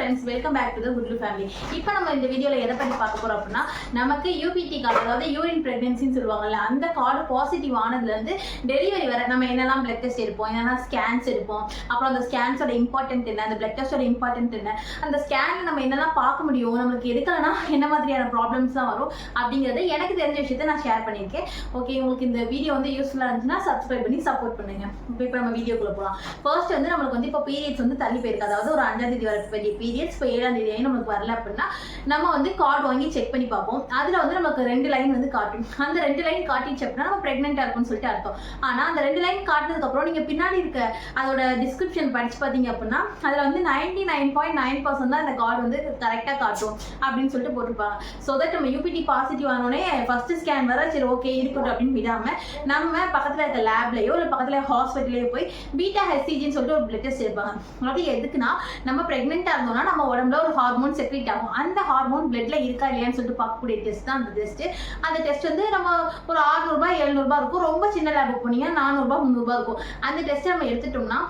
Friends, welcome back to the Kudlu family. இப்போ நம்ம இந்த வீடியோவில் எதை பற்றி பார்க்க போகிறோம் அப்படின்னா, நமக்கு யூபிடி கார்டு, அதாவது யூரின் ப்ரெக்னன்சின்னு சொல்லுவாங்கல்ல, அந்த கார்டு பாசிட்டிவ் ஆனதுலேருந்து டெலிவரி வர நம்ம என்னெல்லாம் பிளட் டெஸ்ட் எடுப்போம், என்னென்னா ஸ்கேன்ஸ் எடுப்போம், அப்புறம் அந்த ஸ்கேன்ஸோட இம்பார்ட்டன்ட் என்ன, அந்த பிளட் டெஸ்ட்டோட இம்பார்ட்டன்ட் என்ன, அந்த ஸ்கேன் நம்ம என்னெல்லாம் பார்க்க முடியும், நம்மளுக்கு எடுக்கலைன்னா என்ன மாதிரியான ப்ராப்ளம்ஸ்லாம் வரும் அப்படிங்கிறது எனக்கு தெரிஞ்ச விஷயத்தை நான் ஷேர் பண்ணியிருக்கேன். ஓகே, உங்களுக்கு இந்த வீடியோ வந்து யூஸ்ஃபுல்லாக இருந்துச்சுன்னா சப்ஸ்கிரைப் பண்ணி சப்போர்ட் பண்ணுங்க. இப்போ நம்ம வீடியோக்குள்ளே போகலாம். ஃபர்ஸ்ட் வந்து நம்மளுக்கு வந்து இப்போ பீரியட்ஸ் வந்து தள்ளி போயிருக்கு, அதாவது ஒரு 5ஆம் தேதி வர பெரிய பீரியட்ஸ் இப்போ 7ஆம் தேதி நம்மளுக்கு வரல அப்படின்னா நம்ம வந்து கார்டு வாங்கி செக் பண்ணி பார்ப்போம். அதில் வந்து நமக்கு 2 லைன் வந்து காட்டும். அந்த 2 லைன் காட்டிச்சு அப்படின்னா நம்ம ப்ரெக்னென்ட்டாக இருக்கும்னு சொல்லிட்டு அர்த்தம். ஆனால் அந்த 2 லைன் காட்டினதுக்கப்புறம் நீங்கள் பின்னாடி இருக்க அதோட டிஸ்கிரிப்ஷன் படிச்சு பார்த்தீங்க அப்படின்னா அதில் வந்து 99.9% தான் இந்த கார்டு வந்து கரெக்டாக காட்டும் அப்படின்னு சொல்லிட்டு போட்டிருப்பாங்க. ஸோ தட் நம்ம யூபிடி பாசிட்டிவ் ஆனோடனே ஃபர்ஸ்ட் ஸ்கேன் வர சரி ஓகே இருக்கட்டும் அப்படின்னு விடாமல் நம்ம பக்கத்தில் இருக்க லேப்லையோ இல்லை பக்கத்தில் ஹாஸ்பிட்டலையோ போய் பீட்டா ஹெச்சிஜின்னு சொல்லிட்டு ஒரு பிளட் டெஸ்ட் எடுப்பாங்க. அது எதுக்குன்னா, நம்ம பிரெக்னென்ட்டாக இருந்தோம்னா நம்ம உடம்புல ஒரு ஹார்மோன் செக்ரீட் ஆகும். அந்த ஹார்மோன் பிளட்ல இருக்கா இல்லையான்னு சொல்லிட்டு பார்க்கக்கூடிய டெஸ்ட் தான் அந்த டெஸ்ட். அந்த டெஸ்ட் வந்து நம்ம ஒரு 600 ரூபாய் 700 ரூபாய் இருக்கும். ரொம்ப சின்ன லேப் போனீங்கன்னா 400 ரூபாய் 300 ரூபாய் இருக்கும். அந்த டெஸ்ட் நம்ம எடுத்துட்டோம்னா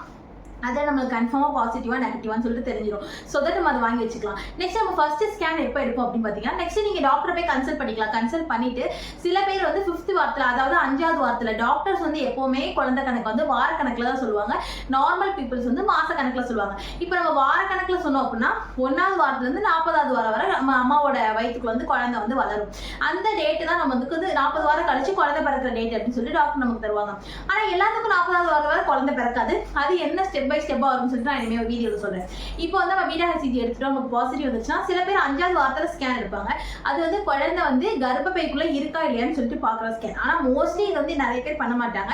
அதை நம்மளுக்கு கன்ஃபார்மாக பாசிட்டிவாக நெகட்டிவான்னு சொல்லிட்டு தெரிஞ்சிடும். ஸோ தட் நம்ம அதை வாங்கி வச்சுக்கலாம். நெக்ஸ்ட் நம்ம ஃபர்ஸ்ட் ஸ்கேன் எப்போ எடுப்போம் அப்படின்னு பார்த்தீங்கன்னா, நெக்ஸ்ட் நீங்கள் டாக்டரை போய் கன்சல்ட் பண்ணிக்கலாம். கன்சல்ட் பண்ணிட்டு சில பேர் வந்து 5th வாரத்தில், அதாவது 5வது வாரத்தில், டாக்டர்ஸ் வந்து எப்போவுமே குழந்தை கணக்கு வந்து வார கணக்கில் தான் சொல்லுவாங்க. நார்மல் பீப்புள்ஸ் வந்து மாச கணக்கில் சொல்லுவாங்க. இப்போ நம்ம வார கணக்கில் சொன்னோம் அப்படின்னா 1வது வாரத்துலேருந்து 40வது வாரம் வரை நம்ம அம்மாவோட வயிற்றுக்குள்ள வந்து குழந்தை வந்து வளரும். அந்த டேட்டு தான் நம்ம வந்து 40 வாரம் கழிச்சு குழந்தை பிறக்கிற டேட் அப்படின்னு சொல்லி டாக்டர் நமக்கு தருவாங்க. ஆனால் எல்லாத்துக்கும் 40வது வாரம் வரை குழந்தை பிறக்காது. அது என்ன ஸ்டெப் பை ஸ்டெப்பாக வரும்னு சொல்லிட்டு நான் இனிமேல் வீடியோவில் சொல்கிறேன். இப்போ வந்து நம்ம பீட்டா ஹெச்சிஜி எடுத்துட்டோம், நமக்கு பாசிட்டிவ் வந்துச்சுன்னா சில பேர் 5வது வாரத்தில் ஸ்கேன் எடுப்பாங்க. அது வந்து குழந்தை வந்து கர்ப்பப்பைக்குள்ளே இருக்கா இல்லையான்னு சொல்லிட்டு பார்க்குற ஸ்கேன். ஆனால் மோஸ்ட்லி இது வந்து நிறைய பேர் பண்ண மாட்டாங்க.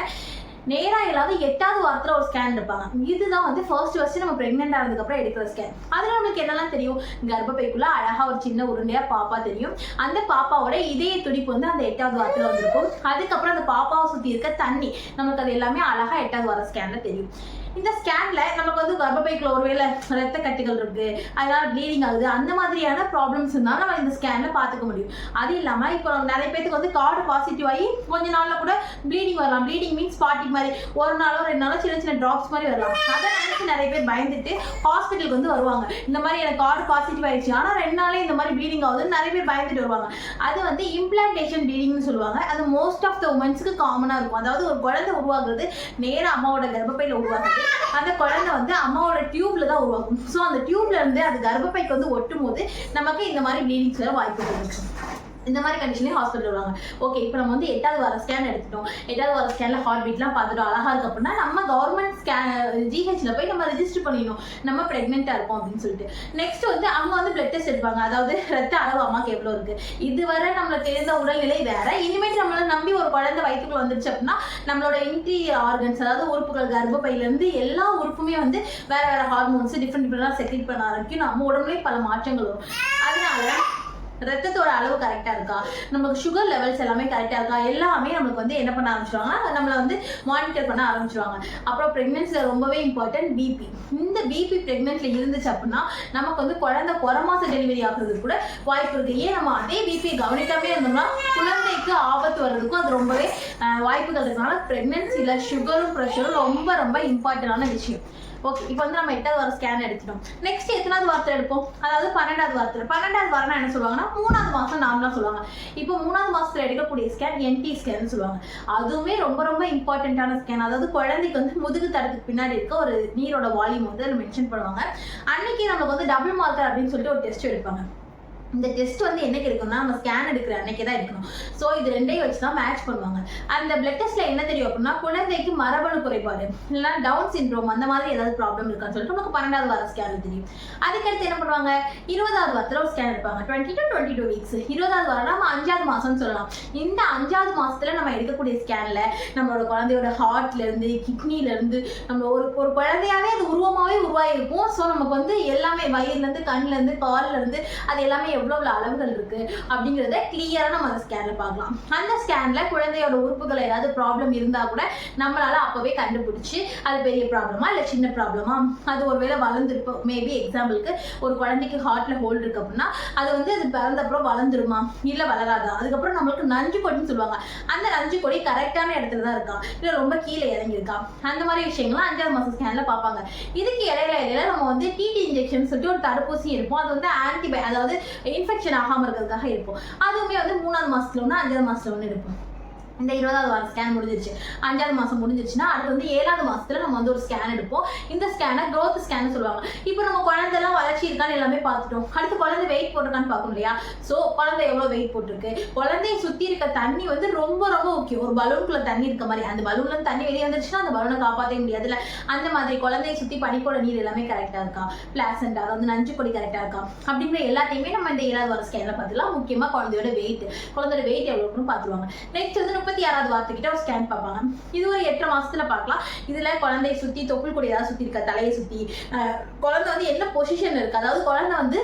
நேராக இல்லாத 8வது வாரத்தில் ஒரு ஸ்கேன் எடுப்பாங்க. இதுதான் வந்து ஃபர்ஸ்ட் நம்ம ப்ரெக்னென்ட் ஆனதுக்கப்புறம் எடுக்கிற ஸ்கேன். அதில் நம்மளுக்கு என்னெல்லாம் தெரியும், கர்ப்பப்பைக்குள்ள அழகாக ஒரு சின்ன உருண்டையாக பாப்பா தெரியும். அந்த பாப்பாவோட இதய துடிப்பு வந்து அந்த 8வது வாரத்தில் வந்திருக்கும். அதுக்கப்புறம் அந்த பாப்பாவை சுற்றி இருக்க தண்ணி நமக்கு அது எல்லாமே அழகாக 8வது வார ஸ்கேனில் தெரியும். இந்த ஸ்கேன்ல நமக்கு வந்து கர்ப்பப்பைக்குள்ள ஒருவேளை ரத்த கட்டிகள் இருக்கு, அதனால ப்ளீடிங் ஆகுது, அந்த மாதிரியான ப்ராப்ளம்ஸ் இருந்தாலும் நம்ம இந்த ஸ்கேன்ல பார்த்துக்க முடியும். அது இல்லாமல் இப்போ நிறைய பேருக்கு வந்து கார்டு பாசிட்டிவ் ஆகி கொஞ்ச நாள்ல கூட ப்ளீடிங் வரலாம். ப்ளீடிங் மீன்ஸ் ஸ்பாட்டிங் மாதிரி ஒரு நாளோ 2 நாளோ சின்ன சின்ன ட்ராப்ஸ் மாதிரி வரலாம். அதை நினைச்சு நிறைய பேர் பயந்துட்டு ஹாஸ்பிட்டலுக்கு வந்து வருவாங்க. இந்த மாதிரி எனக்கு கார்டு பாசிட்டிவ் ஆயிடுச்சு, ஆனால் 2 நாளே இந்த மாதிரி ப்ளீடிங் ஆகுதுன்னு நிறைய பேர் பயந்துட்டு வருவாங்க. அது வந்து இம்ப்ளான்டேஷன் ப்ளீடிங்னு சொல்லுவாங்க. அது மோஸ்ட் ஆஃப் த உமன்ஸ்க்கு காமனாக இருக்கும். அதாவது ஒரு குழந்தை உருவாகுறது நேராக அம்மாவோட கர்ப்பப்பையில் உருவாகுது. அந்த குழந்தை வந்து அம்மாவோட டியூப்ல தான் உருவாகும். ஸோ அந்த டியூப்ல இருந்து அது கர்ப்பப்பைக்கு வந்து ஒட்டும் போது நமக்கு இந்த மாதிரி ப்ளீடிங்ஸ் வர வாய்ப்பு இருக்கு. இந்த மாதிரி கண்டிஷன்லேயே ஹாஸ்பிட்டல் வருவாங்க. ஓகே, இப்போ நம்ம வந்து 8வது வார ஸ்கேன் எடுத்துட்டோம். 8வது வார ஸ்கேனில் ஹார்ட் பீட்லாம் பார்த்துட்டோம், அழகாக இருக்கு அப்படின்னா நம்ம கவர்மெண்ட் ஜிஹெச்சில் போய் நம்ம ரெஜிஸ்டர் பண்ணிடணும் நம்ம ப்ரெக்னென்ட்டாக இருக்கோம் அப்படின்னு சொல்லிட்டு. நெக்ஸ்ட் வந்து அவங்க வந்து பிளட் டெஸ்ட் எடுப்பாங்க. அதாவது ரத்த அளவு அம்மாக்கு எவ்வளோ இருக்குது, இதுவரை நம்மளுக்கு தெரிந்த உடல்நிலை வேற. இனிமேட்டு நம்மளை நம்பி ஒரு குழந்தை வயிற்றுக்குள்ள வந்துருச்சு அப்படின்னா நம்மளோட இன்டீரியர் ஆர்கன்ஸ், அதாவது உறுப்புகள், கர்ப்பப்பையிலேருந்து எல்லா உறுப்புமே வந்து வேற வேற ஹார்மோன்ஸ் டிஃப்ரெண்டாக செக்ரீட் பண்ண ஆரம்பிக்கும். நம்ம உடம்புலேயே பல மாற்றங்கள் வரும். அதனால ரத்தத்தோட அளவு கரெக்டாக இருக்கா, நமக்கு சுகர் லெவல்ஸ் எல்லாமே கரெக்டாக இருக்கா, எல்லாமே நமக்கு வந்து என்ன பண்ண ஆரம்பிச்சிருவாங்க, நம்மளை வந்து மானிட்டர் பண்ண ஆரம்பிச்சிருவாங்க. அப்புறம் ப்ரெக்னென்சியில் ரொம்பவே இம்பார்ட்டன்ட் பிபி. இந்த பிபி ப்ரெக்னென்ட்ல இருந்துச்சு அப்படின்னா நமக்கு வந்து குழந்தை குறமாச டெலிவரி ஆகுறதுக்கு கூட வாய்ப்பு இருக்குது. ஏன் நம்ம அதே பிபி கவனிக்காமே இருந்தோம்னா குழந்தைக்கு ஆபத்து வர்றதுக்கும் அது ரொம்பவே வாய்ப்புகள் இருக்கனால ப்ரெக்னென்சியில் சுகரும் ப்ரெஷரும் ரொம்ப ரொம்ப இம்பார்ட்டண்டான விஷயம். ஓகே, இப்போ வந்து நம்ம 8வது வாரம் ஸ்கேன் எடுத்துட்டோம். நெக்ஸ்ட் எத்தனாவது வாரத்தில் எடுப்போம், அதாவது 12வது வாரத்தில். 12வது வாரம்னா என்ன சொல்லுவாங்கன்னா 3வது மாதம் நார்மலாக சொல்லுவாங்க. இப்போ 3வது மாதத்தில் எடுக்கக்கூடிய ஸ்கேன் என்டி ஸ்கேன் சொல்லுவாங்க. அதுவுமே ரொம்ப ரொம்ப இம்பார்ட்டண்ட்டான ஸ்கேன். அதாவது குழந்தைக்கு வந்து முதுகு தடத்துக்கு பின்னாடி இருக்க ஒரு நீரோட வால்யூம் வந்து அதில் மென்ஷன் பண்ணுவாங்க. அன்னைக்கு நமக்கு வந்து டபுள் மார்க்கர் அப்படின்னு சொல்லிட்டு ஒரு டெஸ்ட் எடுப்பாங்க. இந்த டெஸ்ட் வந்து என்னைக்கு எடுக்கணும்னா நம்ம ஸ்கேன் எடுக்கிற அன்னைக்கு தான் எடுக்கணும். ஸோ இது ரெண்டையும் வச்சு தான் மேட்ச் பண்ணுவாங்க. அந்த பிளட் டெஸ்ட்ல என்ன தெரியும் அப்படின்னா குழந்தைக்கு மரபணு குறைபாடு இல்லைன்னா டவுன் சிண்ட்ரோம் அந்த மாதிரி ஏதாவது ப்ராப்ளம் இருக்கான்னு சொல்லிட்டு நமக்கு 12வது வார ஸ்கேன் தெரியும். அதுக்கடுத்து என்ன பண்ணுவாங்க, 20வது வாரத்தில் ஒரு ஸ்கேன் எடுப்பாங்க. 20 to 22 வீக்ஸ். 20வது வாரம் நம்ம 5வது மாதம்னு சொல்லலாம். இந்த 5வது மாதத்துல நம்ம எடுக்கக்கூடிய ஸ்கேன்ல நம்மளோட குழந்தையோட ஹார்ட்ல இருந்து கிட்னில இருந்து நம்ம ஒரு குழந்தையாவே அது உருவமாவே உருவாயிருக்கும். ஸோ நமக்கு வந்து எல்லாமே வயிறுல இருந்து கண்ணுல இருந்து கால்ல இருந்து அது எல்லாமே எவ்வளவு அளவுகள் இருக்கு அப்படிங்கிறத கிளியரா நம்ம அந்த ஸ்கேன்ல பார்க்கலாம். அந்த ஸ்கேன்ல குழந்தையோட உறுப்புகள் ஏதாவது ப்ராப்ளம் இருந்தா கூட நம்மளால அப்பவே கண்டுபிடிச்சு அது பெரிய ப்ராப்ளமா இல்ல சின்ன ப்ராப்ளமா, அது ஒருவேளை வளர்ந்துருப்போம். மேபி எக்ஸாம்பிளுக்கு ஒரு குழந்தைக்கு ஹார்ட்ல ஹோல்டு இருக்கு அப்படின்னா அது வந்து அது பிறந்தப்புறம் வளர்ந்துருமா இல்ல வளராதா, அதுக்கப்புறம் நம்மளுக்கு நஞ்சு கொடின்னு சொல்லுவாங்க, அந்த நஞ்சு கொடி கரெக்டான இடத்துல தான் இருக்கா இல்ல ரொம்ப கீழே இறங்கியிருக்கா, அந்த மாதிரி விஷயங்கள்லாம் 5ஆவது மாசம் ஸ்கேன்ல பார்ப்பாங்க. இதுக்கு இடையில நம்ம வந்து டிடி இன்ஜெக்ஷன் சொல்லிட்டு ஒரு தடுப்பூசி இருக்கும், அது வந்து அதாவது இன்ஃபெக்ஷன் ஆகாம இருக்கிறதுக்காக இருக்கும். அதுவுமே வந்து 3ஆவது மாசத்துல ஒன்று 5ஆவது மாசத்துல ஒன்று இருக்கும். இந்த 20வது வாரம் ஸ்கேன் முடிஞ்சிருச்சு, 5ஆவது மாசம் முடிஞ்சிருச்சுன்னா அடுத்து வந்து 7ஆவது மாசத்துல நம்ம வந்து ஒரு ஸ்கேன் எடுப்போம். இந்த ஸ்கேனை growth ஸ்கேன் சொல்லுவாங்க. இப்போ நம்ம குழந்தைலாம் வளர்ச்சி இருக்கான்னு எல்லாமே பார்த்துட்டோம். அடுத்து குழந்தை வெயிட் போட்டிருக்கான்னு பார்க்கணும் இல்லையா? ஸோ குழந்தை எவ்வளவு வெயிட் போட்டிருக்கு, குழந்தையை சுத்தி இருக்க தண்ணி வந்து ரொம்ப ரொம்ப முக்கியம். ஒரு பலூனுக்குள்ள தண்ணி இருக்க மாதிரி, அந்த பலூன்ல தண்ணி வெளியே வந்துருச்சுன்னா அந்த பலூனை காப்பாற்றவே முடியாதுல்ல. அந்த மாதிரி குழந்தையை சுத்தி பனிக்கூட நீர் எல்லாமே கரெக்டா இருக்கா, பிளாசண்டா அதாவது நஞ்சு கொடி கரெக்டா இருக்கா அப்படிங்கிற எல்லாத்தையுமே நம்ம இந்த 7வது வாரம் ஸ்கேன்ல பார்த்துக்கலாம். முக்கியமா குழந்தையோட வெயிட் எவ்வளவு இருக்குன்னு பார்த்துருவாங்க. நெக்ஸ்ட் வந்து 36வது வாரத்துக்கிட்ட ஒரு ஸ்கேன் பார்ப்பாங்க. இது ஒரு 8 மாசத்துல பார்க்கலாம். இதுல குழந்தையை சுத்தி தொப்புள் கொடி ஏதாவது சுத்தி இருக்கா, தலையை சுத்தி குழந்தை வந்து என்ன பொசிஷன் இருக்கு, அதாவது குழந்தை வந்து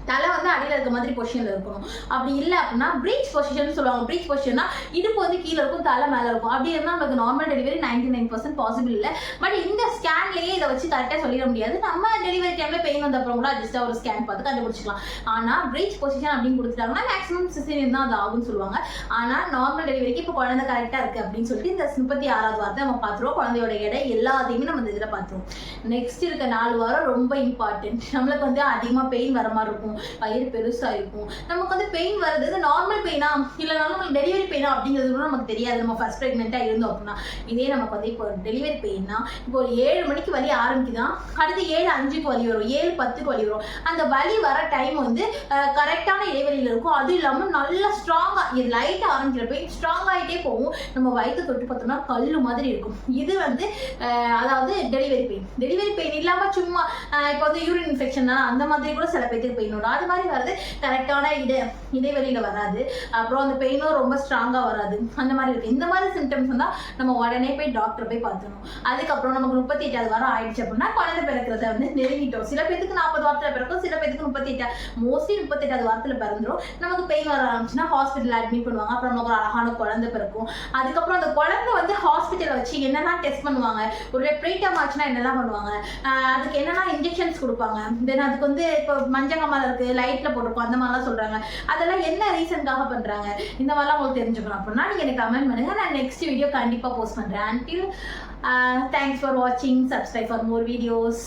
தலை வந்து அடியில் இருக்க மாதிரி பொசிஷன்ல இருக்கணும். அப்படி இல்லை அப்படின்னா பிரீச் பொசிஷன் சொல்லுவாங்க. பிரீச் பொசிஷன்னா இடுப்பு வந்து கீழே இருக்கும், தலை மேலே இருக்கும். அப்படி இருந்தால் நமக்கு நார்மல் டெலிவரி 99% பாசிபிள் இல்லை. பட் இந்த ஸ்கேன்லேயே இதை வச்சு கரெக்டாக சொல்லிட முடியாது. நம்ம டெலிவரி டைம்ல பெயின் வந்த அப்புறம் கூட ஜஸ்ட்டாக ஒரு ஸ்கேன் பார்த்து கண்டுபிடிச்சிக்கலாம். ஆனால் பிரீச் பொசிஷன் அப்படின்னு கொடுத்துட்டாங்கன்னா மேக்ஸிமம் சிசேரியன் தான் அது ஆகும்னு சொல்லுவாங்க. ஆனால் நார்மல் டெலிவரிக்கு இப்போ குழந்தை கரெக்டாக இருக்கு அப்படின்னு சொல்லிட்டு இந்த 36வது வாரத்தை நம்ம பார்த்துருவோம். குழந்தையோட எடை எல்லாத்தையுமே நம்ம இந்த இதில் பார்த்துருவோம். நெக்ஸ்ட் இருக்க 4 வாரம் ரொம்ப இம்பார்ட்டன்ட். நம்மளுக்கு வந்து அதிகமாக பெயின் வர மாதிரி இருக்கும், வயிறு பெருசா இருக்கும். நமக்கு வந்து பெயின் வருது நார்மல் பெயினா இல்லைனாலும் டெலிவரி பெயினா அப்படிங்கிறது கூட நமக்கு தெரியாது. நம்ம ஃபர்ஸ்ட் பிரெக்னெண்டா இருந்தோம் அப்படின்னா இதே நமக்கு வந்து இப்போ டெலிவரி பெயின்னா இப்போ ஒரு 7 மணிக்கு வலி ஆரம்பிக்குதான், அடுத்து 7:05க்கு வலி வரும், 7:10க்கு வலி வரும். அந்த வலி வர டைம் வந்து கரெக்டான இடைவெளியில் இருக்கும். அது இல்லாமல் நல்லா ஸ்ட்ராங்கா இது லைட்டாக ஆரம்பிக்கிற பெயின் ஸ்ட்ராங் ஆகிட்டே போகும். நம்ம வயிற்று தொட்டு பார்த்தோம்னா கல்லு மாதிரி இருக்கும். இது வந்து அதாவது டெலிவரி பெயின் இல்லாமல் சும்மா இப்போ வந்து யூரின் இன்ஃபெக்ஷன் அந்த மாதிரி கூட சில பேருக்கு பெயின் வரும். அது மாதிரி வருது கரெக்டான இடைவெளியில வராது. அப்புறம் அந்த பெயினும் ரொம்ப ஸ்ட்ராங்கா வராது. அந்த மாதிரி இருக்கு. இந்த மாதிரி சிம்டம்ஸ் வந்தா நம்ம உடனே போய் டாக்டர் போய் பார்த்துக்கணும். அதுக்கப்புறம் நமக்கு 38வது வாரம் ஆயிடுச்சு அப்படின்னா குழந்தை பிறக்கிறத வந்து நெருங்கிட்டோம். சில பேருக்கு 40 வாரத்துல பிறக்கும், சில பேருக்கு 38 மோஸ்ட்லி 38வது வாரத்துல பிறந்துரும். நமக்கு பெயின் வர ஆரம்பிச்சுன்னா ஹாஸ்பிட்டல் அட்மிட் பண்ணுவாங்க. அப்புறம் நமக்கு ஒரு அழகான குழந்தை பிறக்கும். அதுக்கப்புறம் அந்த குழந்தை வந்து ஹாஸ்பிட்டல் வச்சு என்னெல்லாம் டெஸ்ட் பண்ணுவாங்க, ஒரு ரெப்ரேட்டம் ஆச்சுன்னா என்னெல்லாம் பண்ணுவாங்க, அதுக்கு என்னென்னா இன்ஜெக்ஷன்ஸ் கொடுப்பாங்க. தென் அதுக்கு வந்து இப்போ மஞ்சள் இருக்கு, லைட்ல போட்டிருக்கோம், அந்த மாதிரிலாம் சொல்றாங்க. அதெல்லாம் என்ன ரீசன்காக பண்றாங்க, இந்த மாதிரிலாம் உங்களுக்கு தெரிஞ்சுக்கணும் அப்படின்னா நீங்க எனக்கு கமெண்ட் பண்ணுங்க. நான் நெக்ஸ்ட் வீடியோ கண்டிப்பா போஸ்ட் பண்றேன். Until thanks for watching. Subscribe for more videos.